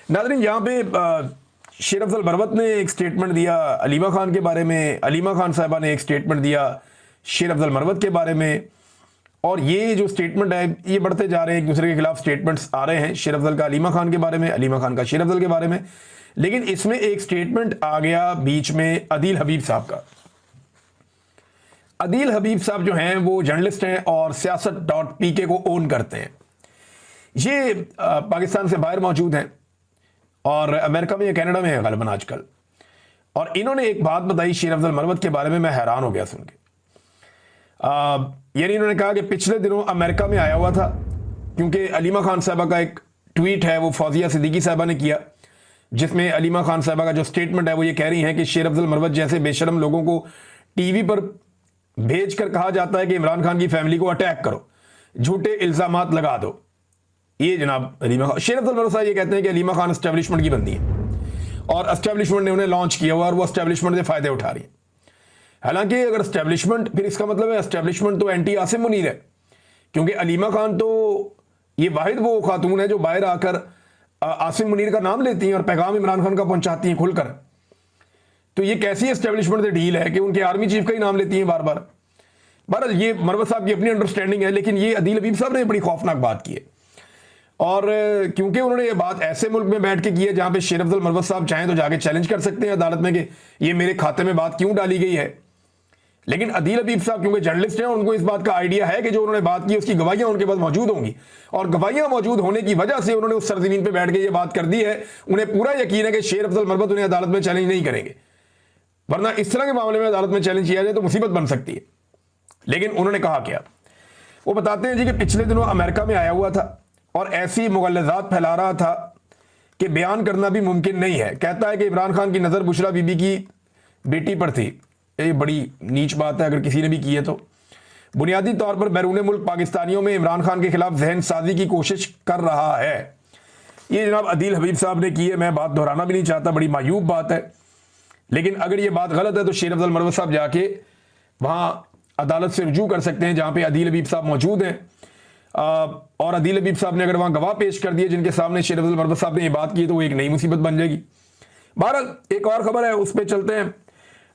नाज़रीन, यहाँ पे शेर अफजल मरवत ने एक स्टेटमेंट दिया अलीमा खान के बारे में, अलीमा खान साहिबा ने एक स्टेटमेंट दिया शेर अफजल मरवत के बारे में, और ये जो स्टेटमेंट है ये बढ़ते जा रहे हैं, एक दूसरे के खिलाफ स्टेटमेंट्स आ रहे हैं, शेर अफजल का अलीमा खान के बारे में, अलीमा खान का शेर अफजल के बारे में। लेकिन इसमें एक स्टेटमेंट आ गया बीच में अदील हबीब साहब का। अदील हबीब साहब जो हैं वो जर्नलिस्ट हैं और सियासत.pk को ओन करते हैं। ये पाकिस्तान से बाहर मौजूद हैं और अमेरिका में या कनाडा में है ग़ालिबन आजकल। और इन्होंने एक बात बताई शेर अफजल मरवत के बारे में, मैं हैरान हो गया सुन के। यानी इन्होंने कहा कि पिछले दिनों अमेरिका में आया हुआ था, क्योंकि अलीमा खान साहबा का एक ट्वीट है वो फौजिया सिद्दीकी साहबा ने किया, जिसमें अलीमा खान साहबा का जो स्टेटमेंट है वो ये कह रही हैं कि शेर अफजल मरवत जैसे बेशरम लोगों को टीवी पर भेज कर कहा जाता है कि इमरान खान की फैमिली को अटैक करो, झूठे इल्जामात लगा दो। ये जनाब अलीमा खान, शेर अफजल मरवत साहब ये कहते हैं कि अलीमा खान एस्टेब्लिशमेंट की बंदी है और एस्टेब्लिशमेंट ने उन्हें लॉन्च किया हुआ और वो एस्टेब्लिशमेंट से फायदे उठा रही है। हालांकि अगर एस्टेब्लिशमेंट, फिर इसका मतलब है एस्टेब्लिशमेंट तो एंटी आसिम मुनीर है, क्योंकि अलीमा खान तो ये वाहिद वो खातून है जो बाहर आकर आसिम मुनीर का नाम लेती हैं और पैगाम इमरान खान का पहुंचाती हैं खुलकर। तो ये कैसी एस्टेब्लिशमेंट से डील है कि उनके आर्मी चीफ का ही नाम लेती हैं बार बार। बहरहाल ये मरवत साहब की अपनी अंडरस्टैंडिंग है, लेकिन ये अदील हबीब साहब ने बड़ी खौफनाक बात की है। और क्योंकि उन्होंने ये बात ऐसे मुल्क में बैठ के की है जहां पे शेर अफजल मरवत साहब चाहें तो जाके चैलेंज कर सकते हैं अदालत में कि ये मेरे खाते में बात क्यों डाली गई है। लेकिन अदील हबीब साहब क्योंकि जर्नलिस्ट हैं, उनको इस बात का आइडिया है कि जो उन्होंने बात की उसकी गवाहियां उनके पास मौजूद होंगी, और गवाहियां मौजूद होने की वजह से उन्होंने उस सरजमीन पर बैठ के ये बात कर दी है। उन्हें पूरा यकीन है कि शेर अफजल मरवत उन्हें अदालत में चैलेंज नहीं करेंगे, वरना इस तरह के मामले में अदालत में चैलेंज किया जाए तो मुसीबत बन सकती है। लेकिन उन्होंने कहा क्या, वो बताते हैं जी कि पिछले दिनों अमेरिका में आया हुआ था और ऐसी मुगल्लज़ात फैला रहा था कि बयान करना भी मुमकिन नहीं है। कहता है कि इमरान खान की नज़र बुशरा बीबी की बेटी पर थी। ये बड़ी नीच बात है अगर किसी ने भी की है तो। बुनियादी तौर पर बैरून मुल्क पाकिस्तानियों में इमरान खान के खिलाफ जहन साजी की कोशिश कर रहा है। ये जनाब अदील हबीब साहब ने की है, मैं बात दोहराना भी नहीं चाहता, बड़ी मायूब बात है। लेकिन अगर ये बात गलत है तो शेर अफजल मरवत साहब जाके वहाँ अदालत से रुजू कर सकते हैं जहाँ पे अदील हबीब साहब मौजूद हैं। और अदील हबीब साहब ने अगर वहाँ गवाह पेश कर दिए जिनके सामने शेर अफजल मरवत साहब ने ये बात की तो वो एक नई मुसीबत बन जाएगी। बहरहाल एक और खबर है, उस पर चलते हैं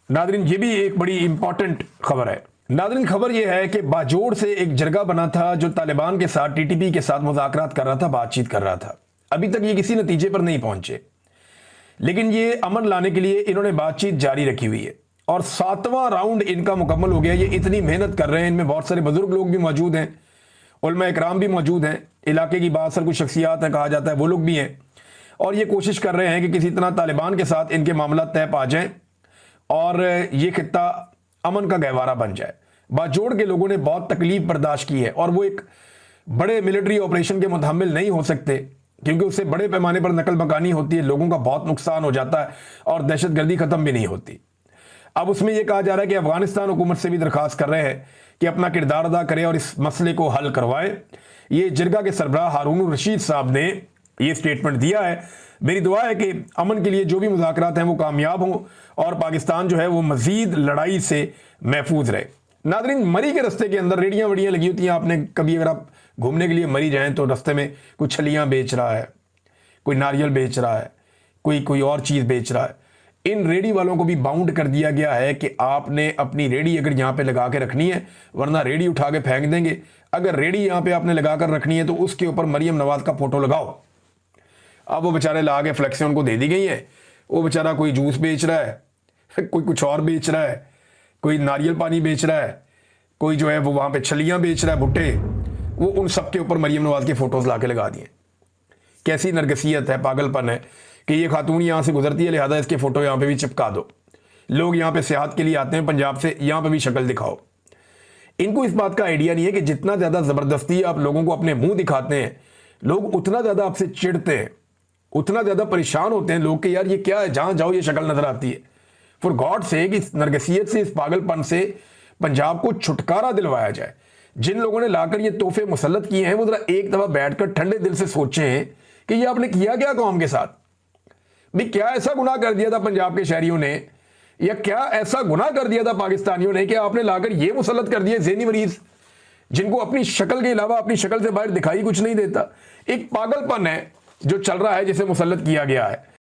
नादरीन। ये भी एक बड़ी इंपॉर्टेंट खबर है नादरीन। खबर यह है कि बाजोड़ से एक जरगा बना था जो तालिबान के साथ टीटीपी के साथ मुज़ाकरात कर रहा था, बातचीत कर रहा था। अभी तक ये किसी नतीजे पर नहीं पहुंचे, लेकिन ये अमन लाने के लिए इन्होंने बातचीत जारी रखी हुई है और 7वां राउंड इनका मुकम्मल हो गया। ये इतनी मेहनत कर रहे हैं, इनमें बहुत सारे बुजुर्ग लोग भी मौजूद हैं, उलमा इकराम भी मौजूद हैं, इलाके की बासर कुछ शख्सियात हैं कहा जाता है, वो लोग भी हैं, और ये कोशिश कर रहे हैं कि किसी तरह तालिबान के साथ इनके मामला तय पा जाएं और ये खित्ता अमन का गहवारा बन जाए। बाजोड़ के लोगों ने बहुत तकलीफ बर्दाश्त की है और वो एक बड़े मिलिट्री ऑपरेशन के मुतहम्मिल नहीं हो सकते, क्योंकि उससे बड़े पैमाने पर नकल मकानी होती है, लोगों का बहुत नुकसान हो जाता है और दहशतगर्दी ख़त्म भी नहीं होती। अब उसमें यह कहा जा रहा है कि अफगानिस्तान हुकूमत से भी दरख्वास्त कर रहे हैं कि अपना किरदार अदा करे और इस मसले को हल करवाए। ये जिरगा के सरबराह हारून रशीद साहब ने ये स्टेटमेंट दिया है। मेरी दुआ है कि अमन के लिए जो भी मुज़ाकरात हैं वो कामयाब हों और पाकिस्तान जो है वो मज़ीद लड़ाई से महफूज रहे। नादरीन, मरी के रस्ते के अंदर रेडियाँ वड़ियाँ लगी होती हैं। आपने कभी अगर आप घूमने के लिए मरी जाएँ तो रस्ते में कोई छलियाँ बेच रहा है, कोई नारियल बेच रहा है, कोई और चीज़ बेच रहा है। इन रेडी वालों को भी बाउंड कर दिया गया है कि आपने अपनी रेडी अगर यहाँ पे लगा के रखनी है, वरना रेडी उठा के फेंक देंगे। अगर रेडी यहाँ पे आपने लगा कर रखनी है तो उसके ऊपर मरियम नवाज का फोटो लगाओ। अब वो बेचारे ला के फ्लेक्सें उनको दे दी गई हैं। वो बेचारा कोई जूस बेच रहा है, कोई कुछ और बेच रहा है, कोई नारियल पानी बेच रहा है, कोई जो है वो वहाँ पे छलियाँ बेच रहा है, भुट्टे, वो उन सब के ऊपर मरियम नवाज के फोटोज़ ला के लगा दिए। कैसी नरगसियत है, पागलपन है कि ये खातून यहाँ से गुजरती है लिहाजा इसके फ़ोटो यहाँ पे भी चिपका दो। लोग यहाँ पे सेहत के लिए आते हैं पंजाब से, यहाँ पे भी शक्ल दिखाओ। इनको इस बात का आइडिया नहीं है कि जितना ज़्यादा ज़बरदस्ती आप लोगों को अपने मुंह दिखाते हैं, लोग उतना ज़्यादा आपसे चिढ़ते हैं, उतना ज़्यादा परेशान होते हैं लोग कि यार ये क्या है, जहाँ जाओ ये शक्ल नज़र आती है। फॉर गॉड से कि इस नरगसियत से, इस पागलपन से पंजाब को छुटकारा दिलवाया जाए। जिन लोगों ने लाकर ये तोहफे मुसल्लत किए हैं वो ज़रा एक दफ़ा बैठकर ठंडे दिल से सोचें कि ये आपने किया क्या कौम के साथ। भी क्या ऐसा गुनाह कर दिया था पंजाब के शहरियों ने, या क्या ऐसा गुनाह कर दिया था पाकिस्तानियों ने कि आपने लाकर ये मुसल्लत कर दिए ज़हनी मरीज, जिनको अपनी शक्ल के अलावा अपनी शक्ल से बाहर दिखाई कुछ नहीं देता। एक पागलपन है जो चल रहा है, जिसे मुसल्लत किया गया है।